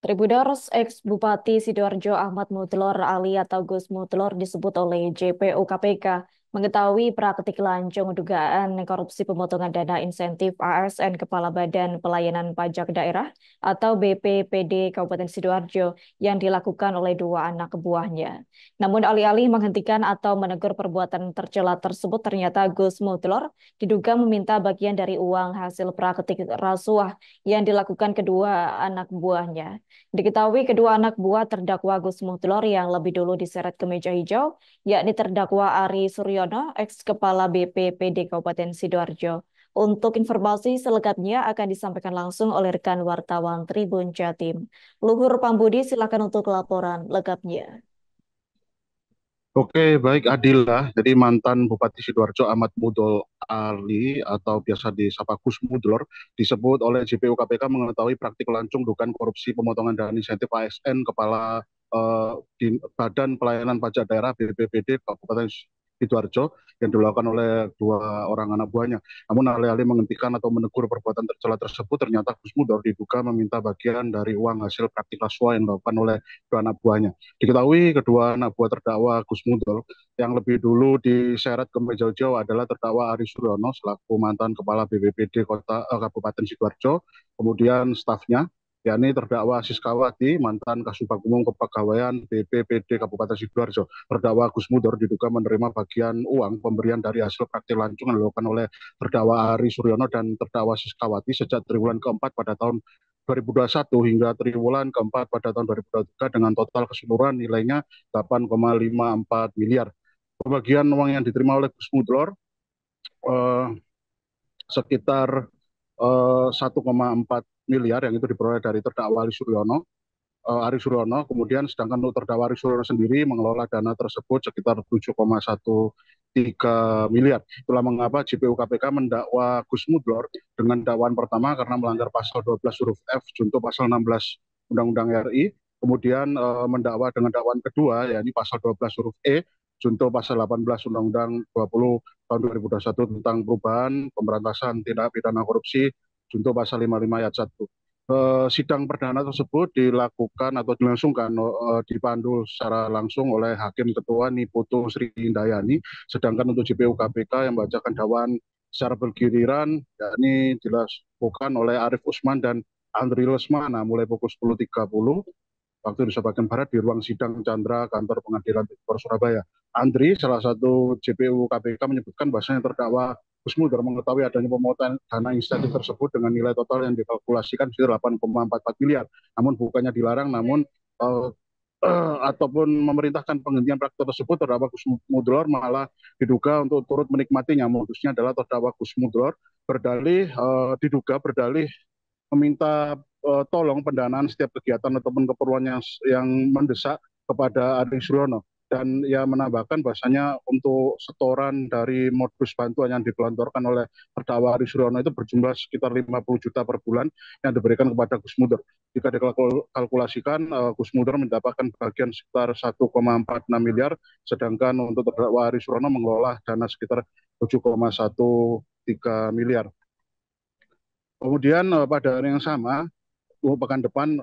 Tribunars ex-Bupati Sidoarjo Ahmad Mutlor Ali atau Gus Mutlor disebut oleh JPU KPK mengetahui praktik lancung dugaan korupsi pemotongan dana insentif ASN Kepala Badan Pelayanan Pajak Daerah atau BPPD Kabupaten Sidoarjo yang dilakukan oleh dua anak buahnya. Namun alih-alih menghentikan atau menegur perbuatan tercela tersebut, ternyata Gus Mutlor diduga meminta bagian dari uang hasil praktik rasuah yang dilakukan kedua anak buahnya. Diketahui kedua anak buah terdakwa Gus Muhtlor yang lebih dulu diseret ke meja hijau, yakni terdakwa Ari Suryono, ex-kepala BPPD Kabupaten Sidoarjo. Untuk informasi selengkapnya akan disampaikan langsung oleh rekan wartawan Tribun Jatim. Luhur Pambudi, silakan untuk laporan lengkapnya. Oke, baik Adila. Jadi mantan Bupati Sidoarjo Ahmad Mudol Ali atau biasa disapa Gus Mudlor disebut oleh JPU KPK mengetahui praktik lancung dugaan korupsi pemotongan dana insentif ASN Kepala Badan Pelayanan Pajak Daerah BPPD Kabupaten Sidoarjo yang dilakukan oleh dua orang anak buahnya. Namun alih-alih menghentikan atau menegur perbuatan tercela tersebut, ternyata Gus Mudlor diduga meminta bagian dari uang hasil praktik rasuah yang dilakukan oleh dua anak buahnya. Diketahui kedua anak buah terdakwa Gus Mudol yang lebih dulu diseret ke meja hijau adalah terdakwa Ari Suryono selaku mantan kepala BPPD Kabupaten Sidoarjo, kemudian stafnya yakni terdakwa Siskawati, mantan Kasubag Umum Kepegawaian BPPD Kabupaten Sidoarjo. Terdakwa Gus Mudor diduga menerima bagian uang pemberian dari hasil praktik lancung yang dilakukan oleh terdakwa Ari Suryono dan terdakwa Siskawati sejak triwulan keempat pada tahun 2021 hingga triwulan keempat pada tahun 2023 dengan total keseluruhan nilainya 8,54 miliar. Pembagian uang yang diterima oleh Gus Mudlor eh, sekitar 1,4 miliar yang itu diperoleh dari terdakwa Ari Suryono, kemudian sedangkan untuk terdakwa Ari Suryono sendiri mengelola dana tersebut sekitar 7,13 miliar. Itulah mengapa JPU KPK mendakwa Gus Mudlor dengan dakwaan pertama karena melanggar pasal 12 huruf F junto pasal 16 Undang-Undang RI, kemudian mendakwa dengan dakwaan kedua yakni pasal 12 huruf E junto pasal 18 Undang-Undang 20 tahun 2021 tentang perubahan pemberantasan tindak pidana korupsi junto pasal 55 ayat 1. Sidang perdana tersebut dilakukan atau dilangsungkan dipandu secara langsung oleh Hakim Ketua Niputu Sri Indayani, sedangkan untuk JPU KPK yang membacakan dakwaan secara bergiliran yakni dilakukan oleh Arif Usman dan Andri Lesmana mulai pukul 10.30 waktu Indonesia bagian Barat di ruang sidang Chandra Kantor Pengadilan Tipikor Surabaya. Andri, salah satu JPU KPK menyebutkan bahwasanya terdakwa Gus Mudor mengetahui adanya pemotongan dana insentif tersebut dengan nilai total yang dikalkulasikan sekitar 8,44 miliar. Namun bukannya dilarang, namun uh, ataupun memerintahkan penghentian praktik tersebut, terdakwa Gus Mudlor malah diduga untuk turut menikmatinya. Modusnya adalah terdakwa Gus Mudlor diduga berdalih meminta tolong pendanaan setiap kegiatan ataupun keperluan yang mendesak kepada Ari Suryono. Dan ia menambahkan bahasanya untuk setoran dari modus bantuan yang digelontorkan oleh terdakwa Ari Suryono itu berjumlah sekitar 50 juta per bulan yang diberikan kepada Gus Mudur. Jika dikalkulasikan, Gus Mudur mendapatkan bagian sekitar 1,46 miliar, sedangkan untuk terdakwa Ari Suryono mengelola dana sekitar 7,13 miliar. Kemudian pada hari yang sama, pekan depan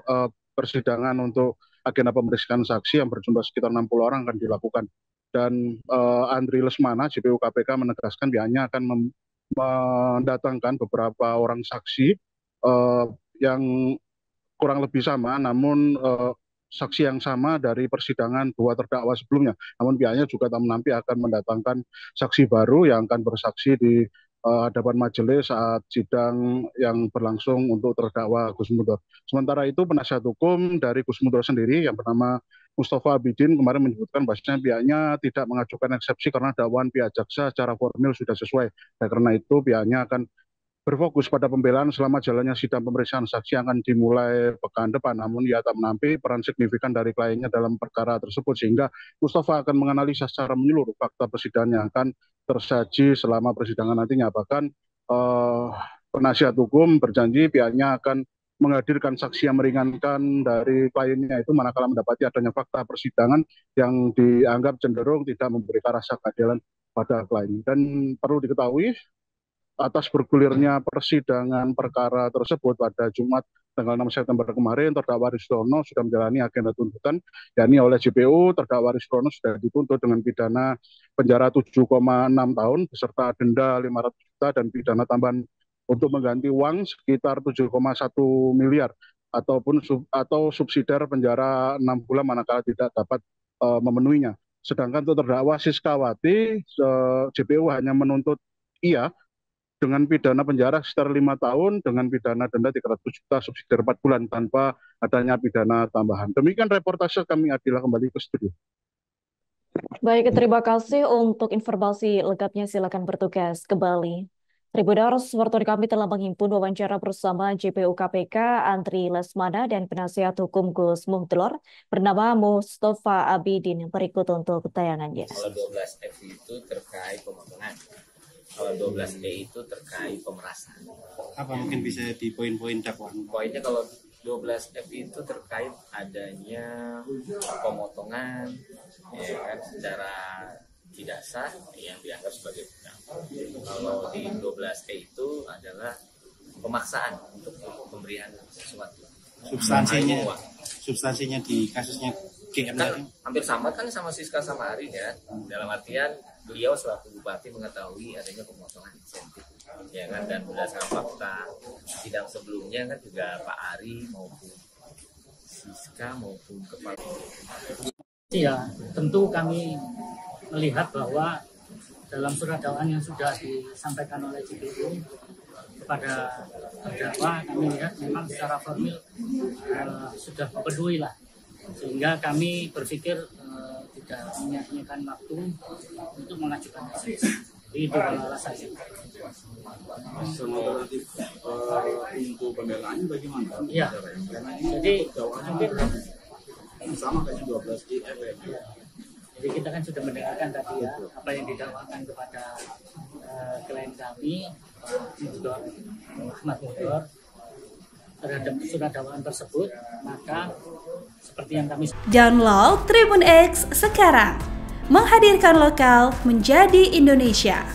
persidangan untuk agenda pemeriksaan saksi yang berjumlah sekitar 60 orang akan dilakukan. Dan Andri Lesmana, JPU KPK menegaskan pihaknya akan mendatangkan beberapa orang saksi yang kurang lebih sama, namun saksi yang sama dari persidangan dua terdakwa sebelumnya. Namun pihaknya juga tak menampi akan mendatangkan saksi baru yang akan bersaksi di hadapan majelis saat sidang yang berlangsung untuk terdakwa Gus Mudor. Sementara itu penasihat hukum dari Gus Mudor sendiri yang bernama Mustafa Abidin kemarin menyebutkan bahwasanya pihaknya tidak mengajukan eksepsi karena dakwaan pihak jaksa secara formil sudah sesuai. Dan karena itu pihaknya akan berfokus pada pembelaan selama jalannya sidang pemeriksaan saksi yang akan dimulai pekan depan. Namun ia tak menampik peran signifikan dari kliennya dalam perkara tersebut sehingga Mustafa akan menganalisa secara menyeluruh fakta persidangan yang akan tersaji selama persidangan nantinya. Bahkan eh, penasihat hukum berjanji pihaknya akan menghadirkan saksi yang meringankan dari kliennya itu manakala mendapati adanya fakta persidangan yang dianggap cenderung tidak memberikan rasa keadilan pada klien. Dan perlu diketahui atas bergulirnya persidangan perkara tersebut pada Jumat tanggal 6 September kemarin terdakwa Ristrono sudah menjalani agenda tuntutan, yakni oleh JPU terdakwa Ristrono sudah dituntut dengan pidana penjara 7,6 tahun beserta denda 500 juta dan pidana tambahan untuk mengganti uang sekitar 7,1 miliar atau subsidiar penjara 6 bulan manakala tidak dapat memenuhinya. Sedangkan untuk terdakwa Siskawati, JPU hanya menuntut ia dengan pidana penjara sekitar 5 tahun dengan pidana denda 300 juta subsidiar 4 bulan tanpa adanya pidana tambahan. Demikian reportase kami, Adila, kembali ke studio. Baik, terima kasih untuk informasi lengkapnya. Silakan bertugas kembali. Tribuners, waktu kami telah menghimpun wawancara bersama JPU KPK Andri Lesmana dan penasihat hukum Gus Muhdelor bernama Mustafa Abidin. Berikut untuk tayangannya. Kalau 12F itu terkait pemotongan. Kalau 12E itu terkait pemerasan. Apa mungkin bisa di poin-poin dakwaan? Poinnya kalau 12F itu terkait adanya pemotongan ya kan, secara tidak sah yang dianggap sebagai hutang. Kalau di 12E itu adalah pemaksaan untuk pemberian sesuatu. Substansinya di kasusnya GM kan hampir sama kan sama Siska sama Ari ya. Dalam artian beliau selaku bupati mengetahui adanya pemotongan insentif ya kan, dan berdasarkan fakta sidang sebelumnya kan juga Pak Ari maupun Siska maupun kepala. Ya, tentu kami melihat bahwa dalam surat dakwaan yang sudah disampaikan oleh JPU kepada terdakwa, kami lihat memang secara formil sudah memenuhi lah, sehingga kami berpikir tidak menyia-nyiakan waktu untuk mengajukan eksepsi. Itu alasannya. Alternatif untuk pembelaannya bagaimana? Iya, jadi hampir sama kayak 12 ya. Jadi kita kan sudah mendengarkan tadi ya apa yang didakwakan kepada klien kami Ahmad Muhdor terhadap surat dakwaan tersebut, maka seperti yang kami download Tribun X sekarang, menghadirkan lokal menjadi Indonesia.